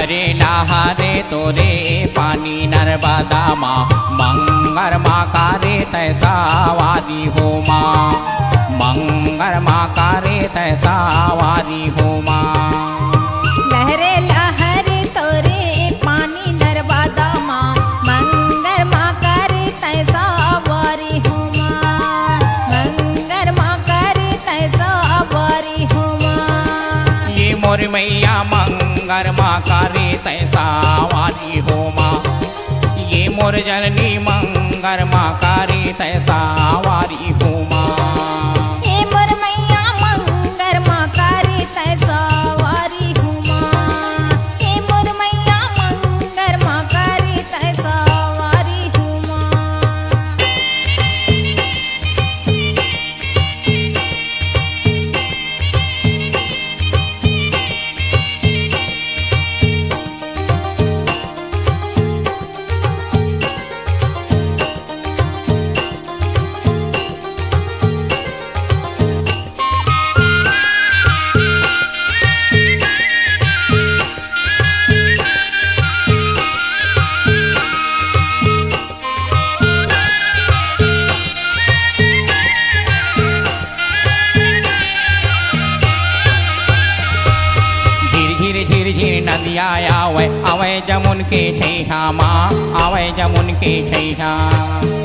लहरे लहरे तोरे पानी नर्मदा माँ मंगर माँ करे तैसा वादी हो माँ मंगर माँ करे तैसा वादी हो माँ लहरे लहरे तोरे पानी नर्मदा माँ मंगर माँ करे तैसा वारी हो माँ मंगर माँ करे तैसा वारी हो माँ ये मोर मैया मंगर माँ करे तैसा वादी हो माँ ये मोर जननी मंगर माँ करे तैसा वारी हो माँ हे मोर मैया मंगर माँ करे तैसा वारी हो माँ हे मोर मैया मंगर माँ करे तैसा वारी हो माँ नदिया आवे आवे जमुन के छैहा माँ आवे जमुन के छैहा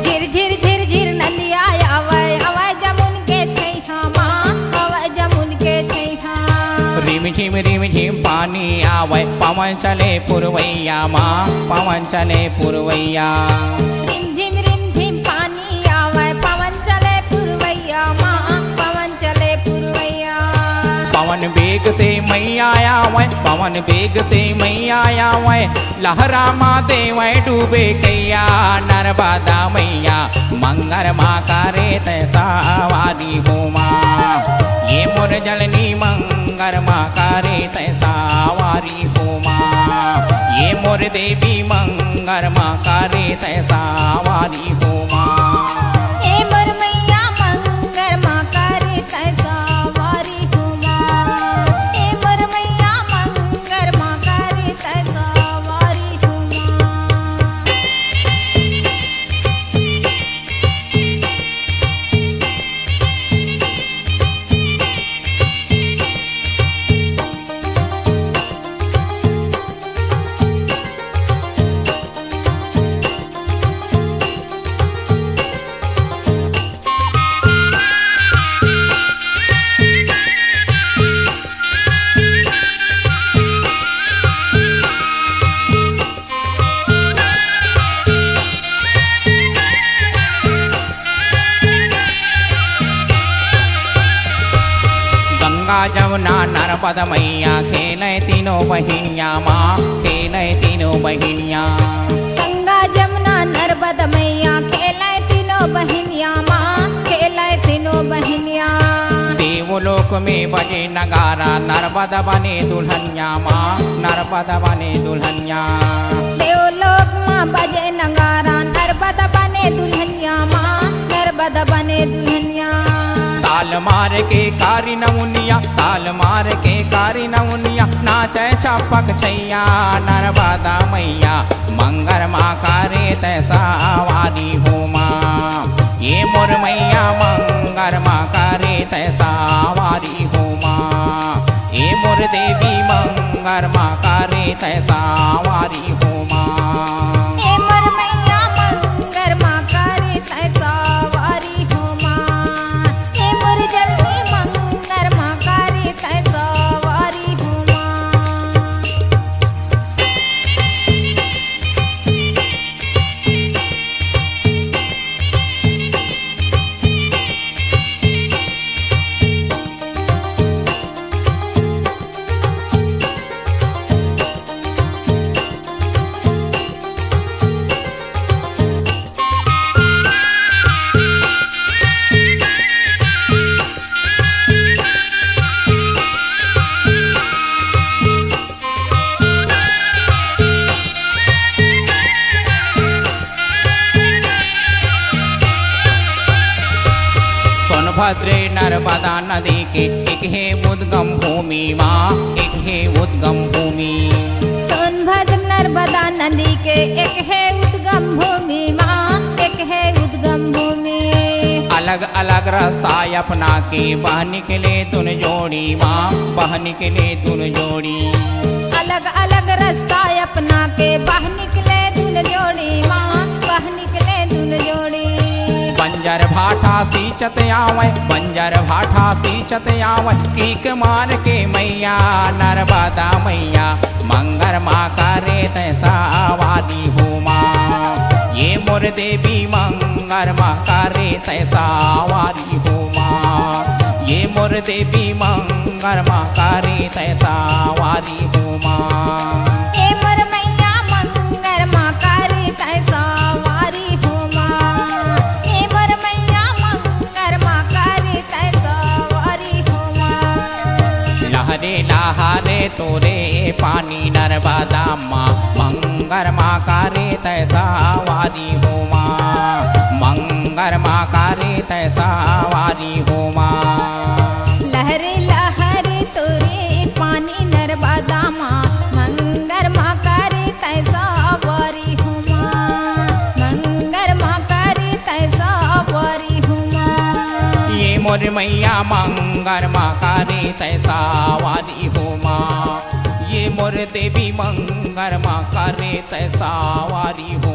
झिर झिर झिर झिर नदिया आवे आवे जमुन के छैहा माँ आवे जमुन के छैहा रिम झिम पानी आवे पवन चले पुरवैया माँ पवन चले पुरवैया रिम झिम पानी आवे पवन चले पुरवैया माँ पवन चले पुरवैया पवन बेग से मैया आवे पवन बेग से मैया आवे लहरा माँ देवे डूबे कैया नर्मदा मैया मंगर माँ करे तैसा वादी हो माँ ये मोर जलनी मंगर माँ करे तैसा वारी हो माँ ये मोर देवी मंगर माँ करे तैसा वारी हो माँ हे मोर मैया मंगर माँ करे तैसा वारी हो माँ हे मोर मैया मंगर माँ करे तैसा वारी हो माँ गंगा जमुना नर्मदा मैया खेले तीनों बहिनिया माँ खेले तीनों बहिनिया गंगा जमुना नर्मदा मैया खेले तीनों बहनिया माँ खेले तीनों बहनिया देवलोक में बजे नगारा नर्मदा बने दुल्हनिया माँ नर्मदा बने दुल्हनिया देवलोक माँ बजे नगारा नर्मदा बने दुल्हनिया माँ नर्मदा बने दुल्हनिया ताल मार के कारी नमुनिया ताल मार के कारी नमुनिया नाचे चपक छैया नर्मदा मैया मंगर माँ करे तैसा वादी हो माँ ये मोर मैया मंगर माँ करे तैसा वारी हो माँ ये मोर देवी मंगर माँ करे तैसा वारी हो माँ हे मोर मैया मंगर माँ करे तैसा वारी हो माँ हे मोर जलनी मंगर माँ करे तैसा वारी हो माँ सोनभद्रे नर्मदा नदी के एक है उद्गम भूमि माँ एक है उद्गम भूमि। एक है उद्गम भूमि माँ, एक है उद्गम भूमि। अलग अलग रास्ता अपना के बह निकले तुन जोड़ी माँ, बह निकले तुन जोड़ी। अलग अलग रास्ता अपना के बाह निकले दुन जोड़ी माँ, बाह निकले दुन जोड़ी। बंजर भाठा सींचत आवे, बंजर भाठा सींचत आवे, कीक मार के मैया नर्मदा मैया मंगर माँ करे तैसा वादी हो माँ। ये मोर देवी मंगर माँ करे तैसा वादी हो माँ। ये मोर देवी मंगर माँ करे तैसा वादी हो माँ। ए मोर मैया मंगर माँ करे तैसा वारी हो माँ। ए मोर मैया मंगर माँ करे तैसा वारी हो माँ। लहरे लहरे तोरे पानी नर्मदा माँ मंगर माँ करे तैसा वारी हो माँ। मंगर माँ करे तैसा वारी हो माँ। लहरे लहरे तोरे पानी नर्मदा माँ मंगर माँ करे तैसा वारी हो माँ। मंगर माँ करे तैसा वारी हो माँ। ये मोर मैया मंगर माँ करे तैसा वारी हो माँ। ये मोर देवी मंगर माँ करे तैसा वारी हो